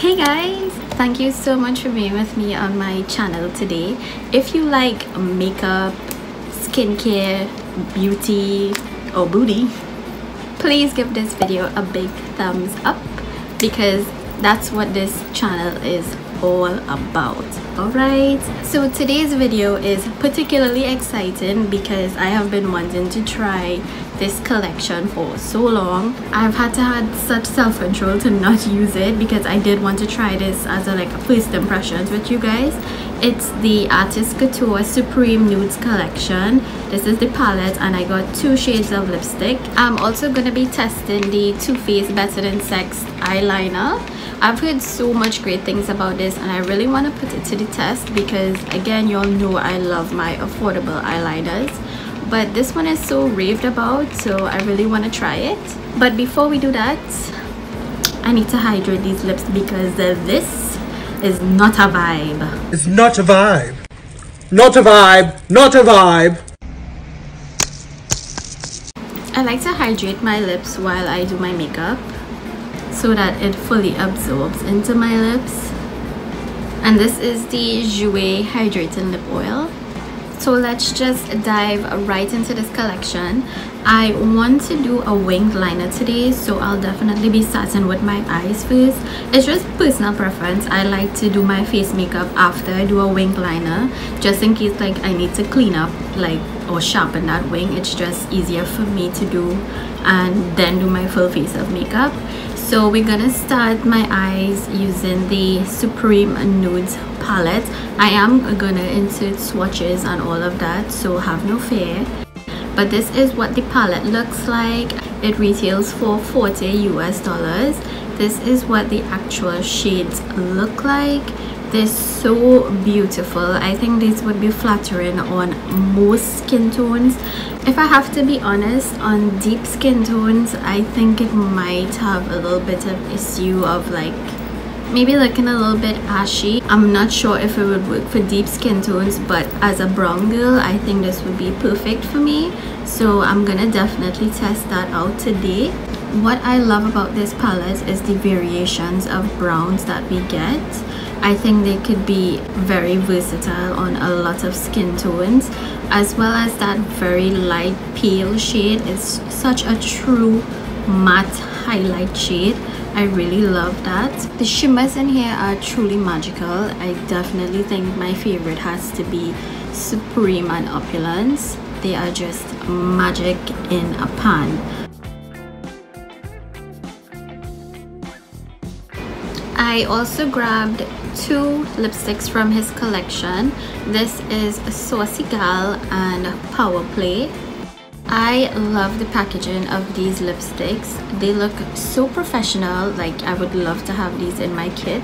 Hey guys, thank you so much for being with me on my channel today. If you like makeup, skincare, beauty or booty, please give this video a big thumbs up because that's what this channel is all about. Alright, so today's video is particularly exciting because I have been wanting to try this collection for so long. I've had to have such self-control to not use it because I did want to try this as a first impressions with you guys. It's the Artist Couture Supreme Nudes collection. This is the palette and I got 2 shades of lipstick. I'm also going to be testing the Too Faced Better Than Sex eyeliner. I've heard so much great things about this and I really want to put it to the test because again, you all know I love my affordable eyeliners, but this one is so raved about, so I really want to try it. But before we do that, I need to hydrate these lips because this is not a vibe. It's not a vibe. Not a vibe. Not a vibe. I like to hydrate my lips while I do my makeup so that it fully absorbs into my lips. And this is the Jouer Hydrating Lip Oil. So let's just dive right into this collection. I want to do a winged liner today, so I'll definitely be starting with my eyes first. It's just personal preference. I like to do my face makeup after I do a winged liner, just in case I need to clean up or sharpen that wing. It's just easier for me to do and then do my full face of makeup. So we're gonna start my eyes using the Supreme Nudes palette. I am gonna insert swatches and all of that, so have no fear. But this is what the palette looks like. It retails for $40 US. This is what the actual shades look like. They're so beautiful. I think these would be flattering on most skin tones. If I have to be honest, on deep skin tones, I think it might have a little bit of issue of maybe looking a little bit ashy. I'm not sure if it would work for deep skin tones, but as a brown girl, I think this would be perfect for me. So I'm gonna definitely test that out today. What I love about this palette is the variations of browns that we get. I think they could be very versatile on a lot of skin tones, as well as that very light pale shade. It's such a true matte highlight shade. I really love that. The shimmers in here are truly magical. I definitely think my favorite has to be Supreme and Opulence. They are just magic in a pan. I also grabbed 2 lipsticks from his collection. This is Saucy Gal and Power Play. I love the packaging of these lipsticks. They look so professional. I would love to have these in my kit.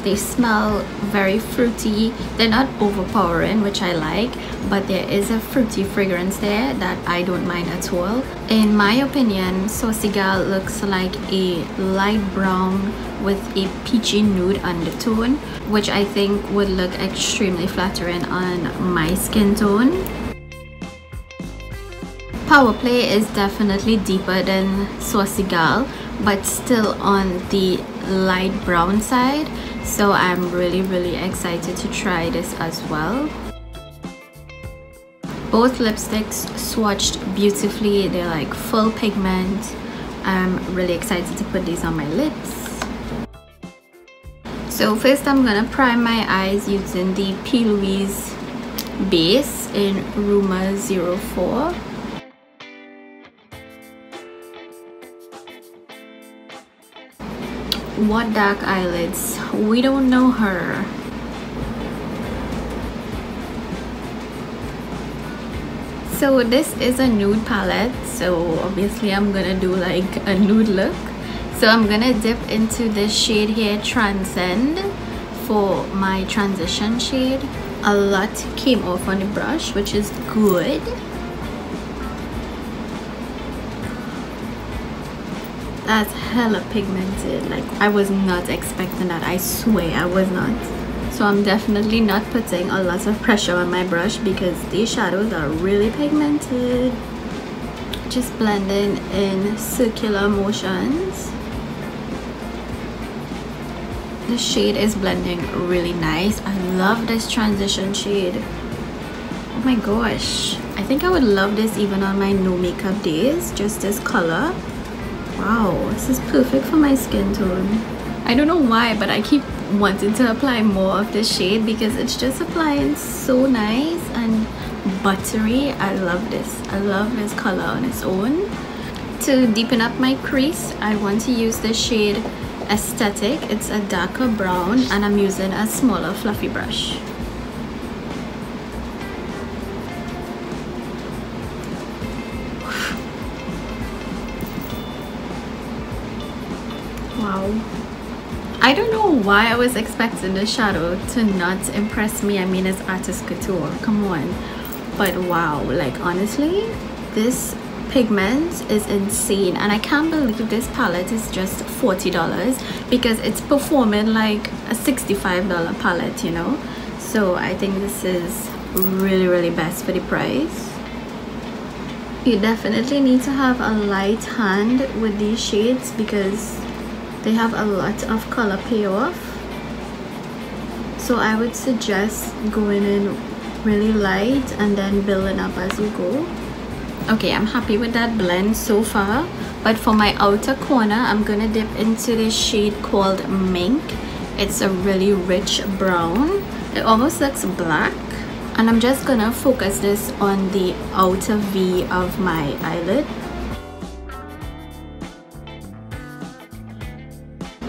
They smell very fruity. They're not overpowering, which I like, but there is a fruity fragrance there that I don't mind at all. In my opinion, Saucy Gal looks like a light brown with a peachy nude undertone, which I think would look extremely flattering on my skin tone. Power Play is definitely deeper than Saucy Gal, but still on the light brown side, so I'm really excited to try this as well. Both lipsticks swatched beautifully. They're full pigment. I'm really excited to put these on my lips. So first I'm gonna prime my eyes using the P. Louise base in Rumor 04. What dark eyelids? We don't know her. So this is a nude palette, so obviously I'm gonna do a nude look. So I'm gonna dip into this shade here, Transcend, for my transition shade. A lot came off on the brush, which is good. That's hella pigmented. I was not expecting that. I swear I was not. So I'm definitely not putting a lot of pressure on my brush because these shadows are really pigmented. Just blending in circular motions. The shade is blending really nice. I love this transition shade. Oh my gosh, I think I would love this even on my no makeup days. Just this color. Wow, this is perfect for my skin tone. I don't know why, but I keep wanting to apply more of this shade because it's just applying so nice and buttery. I love this. I love this color on its own. To deepen up my crease, I want to use the shade Aesthetic. It's a darker brown and I'm using a smaller fluffy brush. Wow. I don't know why I was expecting the shadow to not impress me. I mean, it's artist couture, come on. But wow, like honestly, this pigment is insane, and I can't believe this palette is just $40 because it's performing like a $65 palette, you know. So I think this is really best for the price. You definitely need to have a light hand with these shades because they have a lot of color payoff. So I would suggest going in really light and then building up as you go. Okay, I'm happy with that blend so far, but for my outer corner I'm gonna dip into this shade called Mink. It's a really rich brown. It almost looks black, and I'm just gonna focus this on the outer V of my eyelid.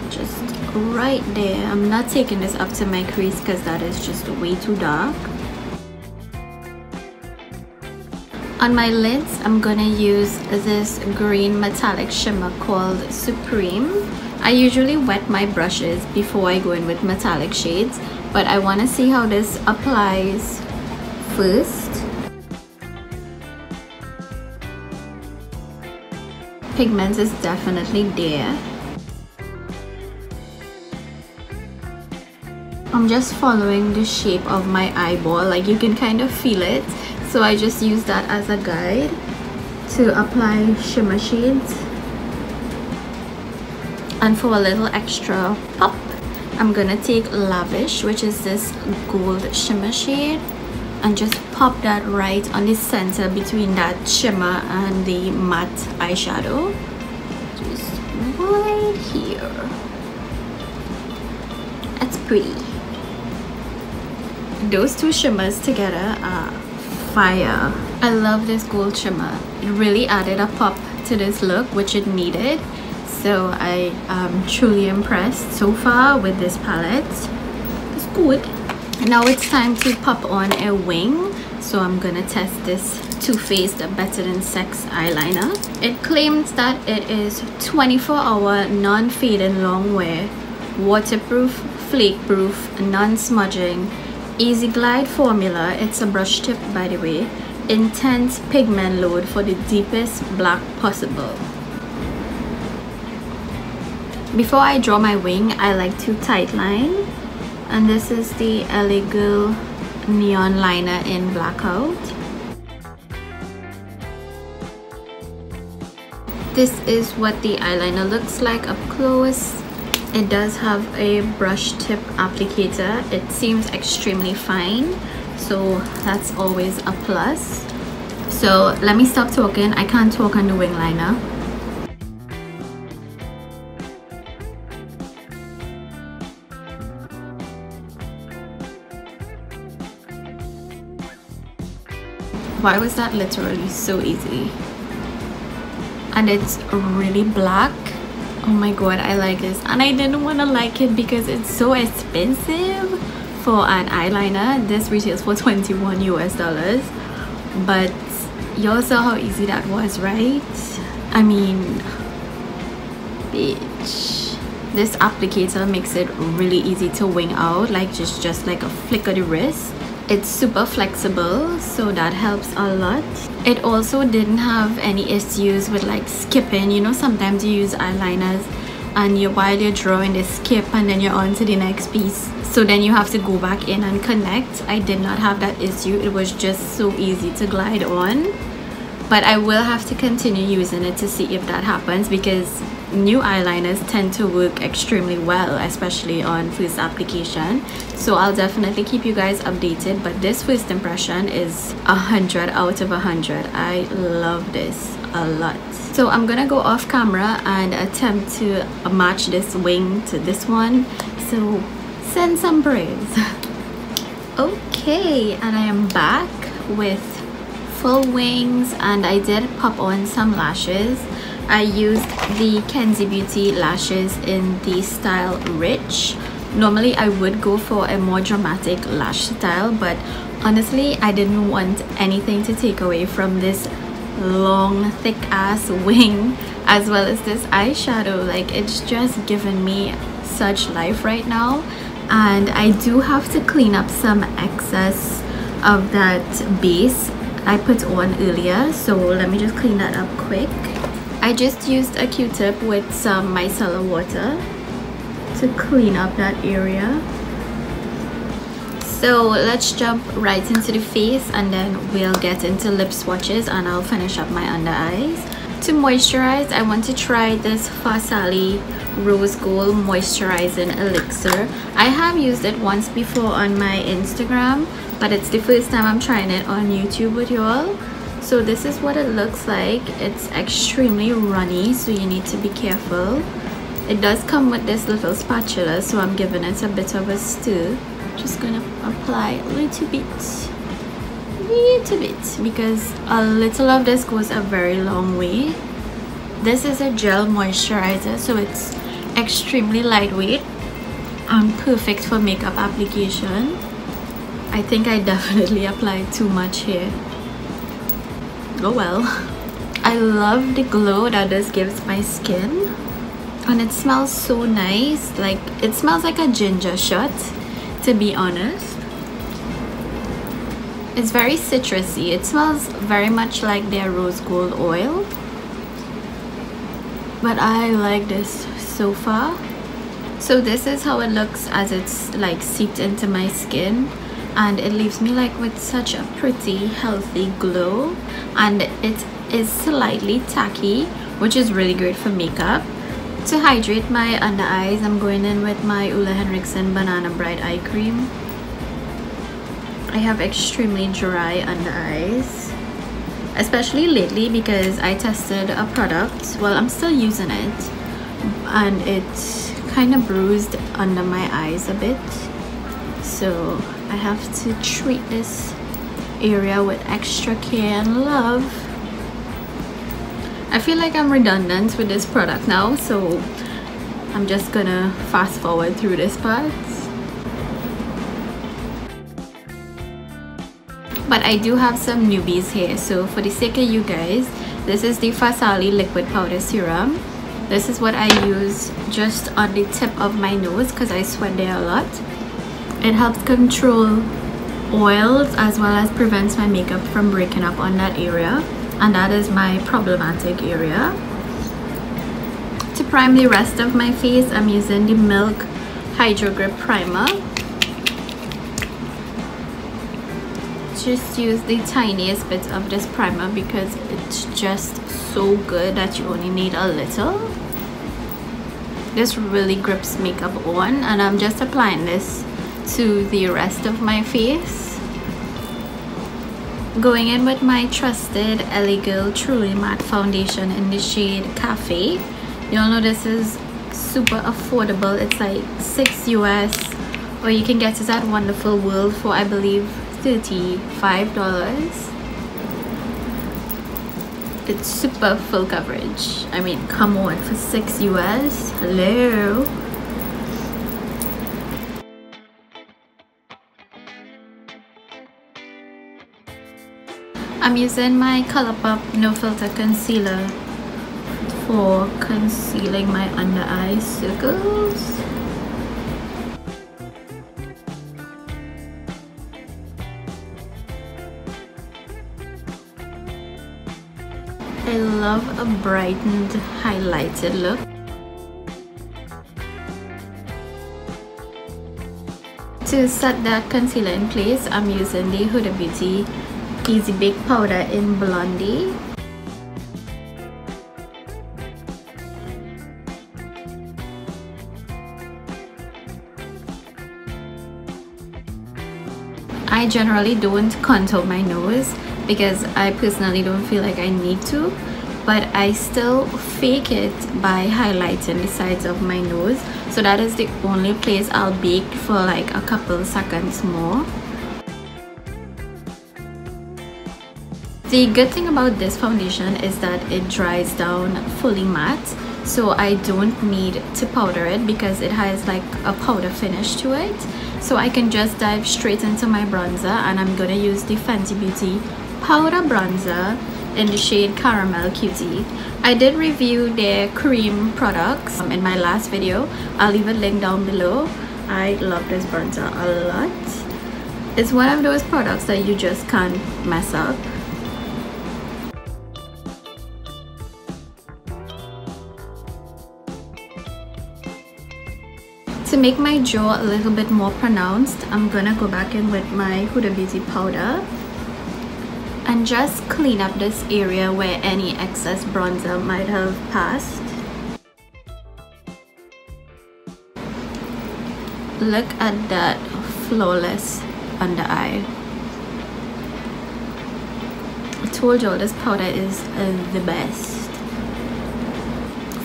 Just right there. I'm not taking this up to my crease because that is just way too dark. On my lids, I'm gonna use this green metallic shimmer called Supreme. I usually wet my brushes before I go in with metallic shades, but I want to see how this applies first. Pigment is definitely there. I'm just following the shape of my eyeball, like you can kind of feel it. So I just use that as a guide to apply shimmer shades. And for a little extra pop, I'm gonna take Lavish, which is this gold shimmer shade, and just pop that right on the center between that shimmer and the matte eyeshadow. Just right here. That's pretty. Those two shimmers together are fire. I love this gold shimmer. It really added a pop to this look, which it needed. So I am truly impressed so far with this palette. It's good. Now it's time to pop on a wing. So I'm gonna test this Too Faced Better Than Sex eyeliner. It claims that it is 24-hour non-fading long wear, waterproof, flake proof, non-smudging, easy glide formula. It's a brush tip, by the way. Intense pigment load for the deepest black possible. Before I draw my wing, I like to tightline, and this is the LA Girl Neon Liner in Blackout. This is what the eyeliner looks like up close. It does have a brush tip applicator. It seems extremely fine, so that's always a plus. So let me stop talking. I can't talk on the wing liner. Why was that literally so easy? And it's really black. Oh my god, I like this, and I didn't want to like it because it's so expensive for an eyeliner. This retails for $21 US, but y'all saw how easy that was, right? I mean, bitch, this applicator makes it really easy to wing out, like just like a flick of the wrist. It's super flexible, so that helps a lot. It also didn't have any issues with like skipping. You know, sometimes you use eyeliners and while you're drawing they skip and then you're on to the next piece, so then you have to go back in and connect. I did not have that issue. It was just so easy to glide on, but I will have to continue using it to see if that happens, because new eyeliners tend to work extremely well, especially on first application. So I'll definitely keep you guys updated, but this first impression is 100 out of 100. I love this a lot. So I'm gonna go off camera and attempt to match this wing to this one. So send some praise. Okay, and I am back with full wings, and I did pop on some lashes. I used the Kenzie Beauty lashes in the style Rich. Normally I would go for a more dramatic lash style, but honestly I didn't want anything to take away from this long thick ass wing as well as this eyeshadow. Like, it's just giving me such life right now, and I do have to clean up some excess of that base I put on earlier, so let me just clean that up quick. I just used a Q-tip with some micellar water to clean up that area. So let's jump right into the face, and then we'll get into lip swatches, and I'll finish up my under eyes. To moisturize, I want to try this Farsali Rose Gold Moisturizing Elixir. I have used it once before on my Instagram, but it's the first time I'm trying it on YouTube with y'all. So this is what it looks like. It's extremely runny, so you need to be careful. It does come with this little spatula, so I'm giving it a bit of a stir. Just gonna apply a little bit, because a little of this goes a very long way. This is a gel moisturizer, so it's extremely lightweight and perfect for makeup application. I think I definitely applied too much here. Oh well. I love the glow that this gives my skin, and it smells so nice. Like, it smells like a ginger shot, to be honest. It's very citrusy. It smells very much like their rose gold oil, but I like this so far. So this is how it looks as it's like seeped into my skin, and it leaves me like with such a pretty healthy glow, and it is slightly tacky, which is really great for makeup. To hydrate my under eyes, I'm going in with my Ole Henriksen Banana Bright Eye Cream. I have extremely dry under eyes, especially lately because I tested a product, well, I'm still using it, and it kind of bruised under my eyes a bit. So I have to treat this area with extra care and love. I feel like I'm redundant with this product now, so I'm just gonna fast forward through this part. But I do have some newbies here, so for the sake of you guys, this is the Farsali Liquid Powder Serum. This is what I use just on the tip of my nose because I sweat there a lot. It helps control oils as well as prevents my makeup from breaking up on that area, and that is my problematic area. To prime the rest of my face, I'm using the Milk Hydro Grip Primer. Just use the tiniest bit of this primer because it's just so good that you only need a little. This really grips makeup on, and I'm just applying this to the rest of my face. Going in with my trusted LA Girl Truly Matte Foundation in the shade Cafe. Y'all know this is super affordable. It's like $6 US, or you can get it at Wonderful World for, I believe, $35. It's super full coverage. I mean, come on, for $6 US. Hello. I'm using my ColourPop No Filter Concealer for concealing my under eye circles. I love a brightened, highlighted look. To set that concealer in place, I'm using the Huda Beauty Easy Bake Powder in Blondie. I generally don't contour my nose because I personally don't feel like I need to, but I still fake it by highlighting the sides of my nose. So that is the only place I'll bake for like a couple seconds more. The good thing about this foundation is that it dries down fully matte, so I don't need to powder it because it has like a powder finish to it. So I can just dive straight into my bronzer, and I'm gonna use the Fenty Beauty powder bronzer in the shade Caramel Cutie. I did review their cream products in my last video. I'll leave a link down below. I love this bronzer a lot. It's one of those products that you just can't mess up. To make my jaw a little bit more pronounced, I'm gonna go back in with my Huda Beauty powder and just clean up this area where any excess bronzer might have passed. Look at that flawless under eye. I told you this powder is the best.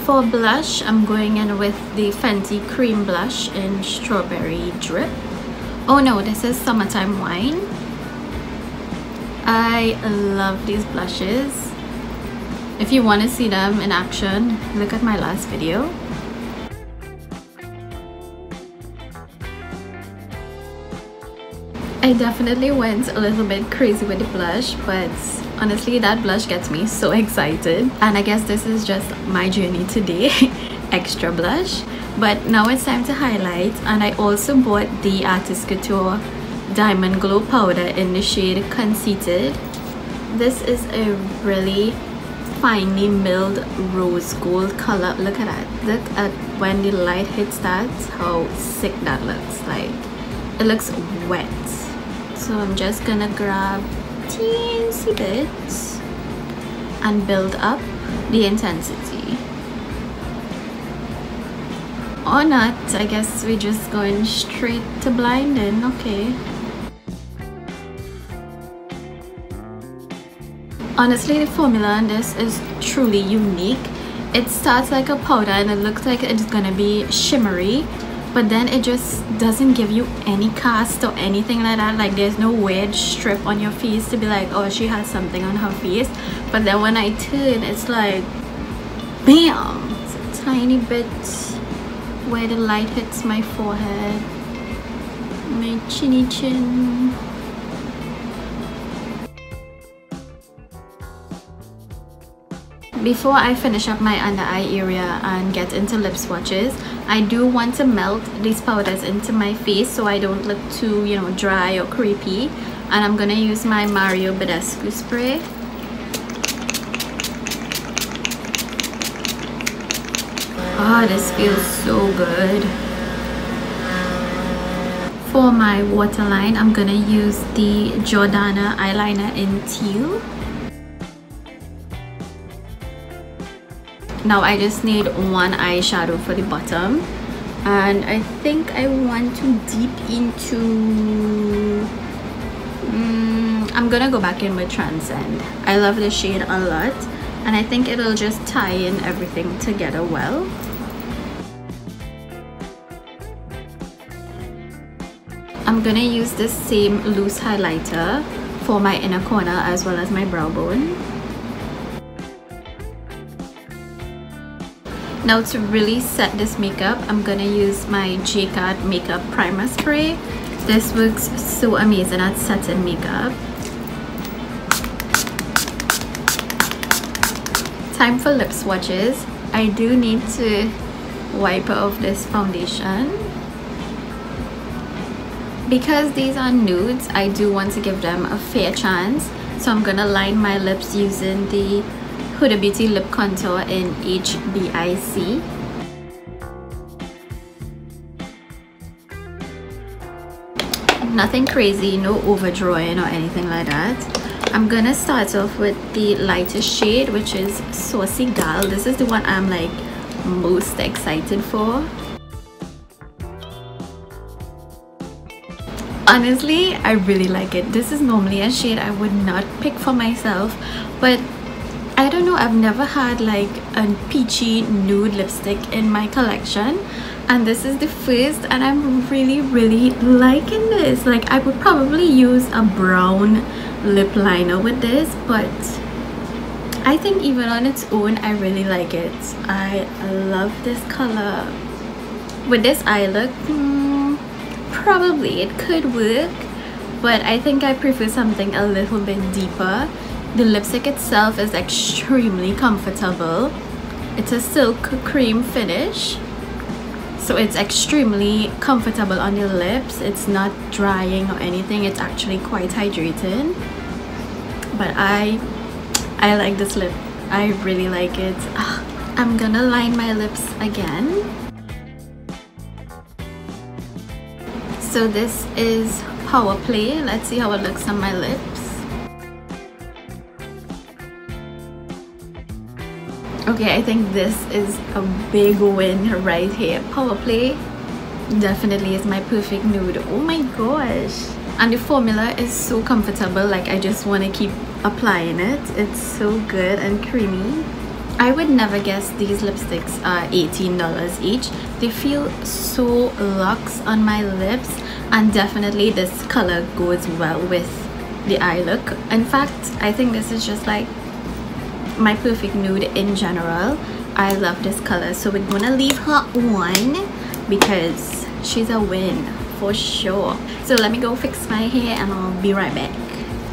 For blush, I'm going in with the Fenty Cream Blush in Strawberry Drip. Oh no, this is Summertime Wine. I love these blushes. If you want to see them in action, look at my last video. I definitely went a little bit crazy with the blush, but honestly that blush gets me so excited, and I guess this is just my journey today. Extra blush. But now it's time to highlight, and I also bought the Artist Couture Diamond Glow powder in the shade Conceited. This is a really finely milled rose gold color. Look at that. Look at when the light hits that, how sick that looks. Like, it looks wet. So I'm just gonna grab teensy bits and build up the intensity. Or not, I guess we're just going straight to blinding. Okay. Honestly, the formula on this is truly unique. It starts like a powder and it looks like it's gonna be shimmery, but then it just doesn't give you any cast or anything like that. Like, there's no weird strip on your face to be like, oh, she has something on her face. But then when I turn, it's like bam, it's a tiny bit where the light hits my forehead, my chinny chin. Before I finish up my under eye area and get into lip swatches, I do want to melt these powders into my face so I don't look too, you know, dry or creepy. And I'm gonna use my Mario Badescu spray. Oh, this feels so good. For my waterline, I'm gonna use the Jordana eyeliner in Teal. Now I just need one eyeshadow for the bottom, and I think I want to deep into I'm gonna go back in with Transcend. I love this shade a lot, and I think it'll just tie in everything together well. I'm gonna use this same loose highlighter for my inner corner as well as my brow bone. Now to really set this makeup, I'm gonna use my Jacquard Makeup Primer Spray. This works so amazing at setting makeup. Time for lip swatches. I do need to wipe off this foundation. Because these are nudes, I do want to give them a fair chance. So I'm gonna line my lips using the Huda Beauty Lip Contour in HBIC. Nothing crazy, no overdrawing or anything like that. I'm gonna start off with the lightest shade, which is Saucy Gal. This is the one I'm like most excited for. Honestly, I really like it. This is normally a shade I would not pick for myself, but I don't know, I've never had like a peachy nude lipstick in my collection, and this is the first, and I'm really liking this. Like, I would probably use a brown lip liner with this, but I think even on its own I really like it. I love this color. With this eye look, probably it could work, but I think I prefer something a little bit deeper. The lipstick itself is extremely comfortable. It's a silk cream finish, so it's extremely comfortable on your lips. It's not drying or anything. It's actually quite hydrating. But I like this lip. I really like it. I'm gonna line my lips again. So this is Power Play. Let's see how it looks on my lips. Okay, I think this is a big win right here. Power Play definitely is my perfect nude. Oh my gosh. And the formula is so comfortable. Like, I just want to keep applying it. It's so good and creamy. I would never guess these lipsticks are $18 each. They feel so luxe on my lips, and definitely this color goes well with the eye look. In fact, I think this is just like my perfect nude in general. I love this color, so we're gonna leave her on because she's a win for sure. So let me go fix my hair and I'll be right back.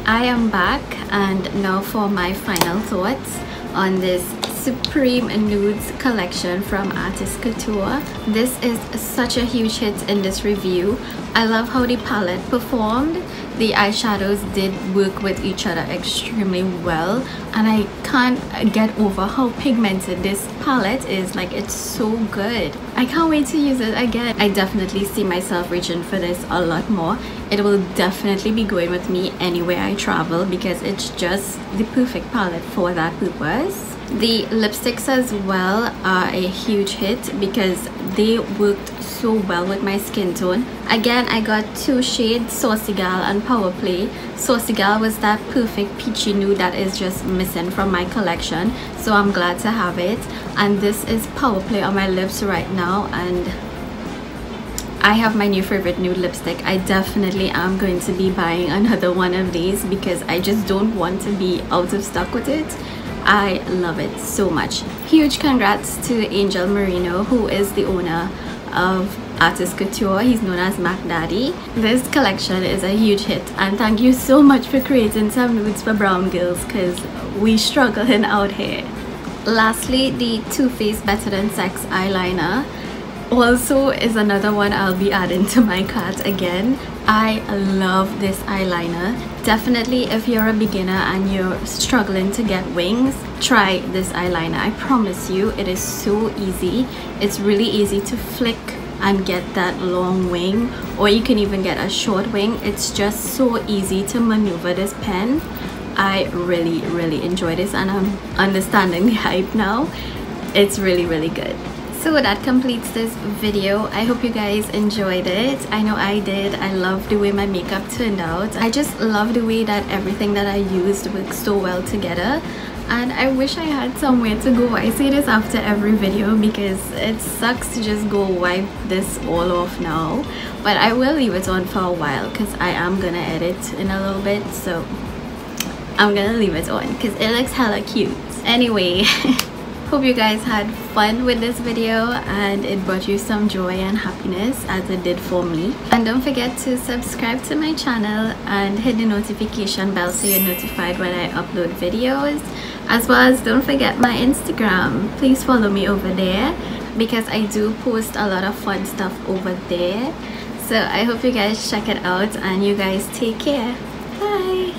I am back, and now for my final thoughts on this Supreme Nudes collection from Artist Couture. This is such a huge hit in this review. I love how the palette performed. The eyeshadows did work with each other extremely well, and I can't get over how pigmented this palette is. Like, it's so good. I can't wait to use it again. I definitely see myself reaching for this a lot more. It will definitely be going with me anywhere I travel because it's just the perfect palette for that purpose. The lipsticks as well are a huge hit because they worked so well with my skin tone. Again, I got two shades, Saucy Gal and Power Play. Saucy Gal was that perfect peachy nude that is just missing from my collection, so I'm glad to have it. And this is Power Play on my lips right now, and I have my new favorite nude lipstick. I definitely am going to be buying another one of these because I just don't want to be out of stock with it. I love it so much. Huge congrats to Angel Marino, who is the owner of Artist Couture. He's known as Mac Daddy. This collection is a huge hit, and thank you so much for creating some nudes for brown girls because we struggling out here. Lastly, the Too Faced Better Than Sex eyeliner also is another one I'll be adding to my cart again. I love this eyeliner. Definitely, if you're a beginner and you're struggling to get wings, try this eyeliner. I promise you, it is so easy. It's really easy to flick and get that long wing, or you can even get a short wing. It's just so easy to maneuver this pen. I really enjoy this, and I'm understanding the hype now. It's really good. So that completes this video. I hope you guys enjoyed it. I know I did. I love the way my makeup turned out. I just love the way that everything that I used works so well together, and I wish I had somewhere to go. I say this after every video because it sucks to just go wipe this all off now, but I will leave it on for a while because I am gonna edit in a little bit, so I'm gonna leave it on because it looks hella cute. Anyway, hope you guys had fun with this video and it brought you some joy and happiness as it did for me. And don't forget to subscribe to my channel and hit the notification bell so you're notified when I upload videos. As well as don't forget my Instagram. Please follow me over there because I do post a lot of fun stuff over there. So I hope you guys check it out, and you guys take care. Bye.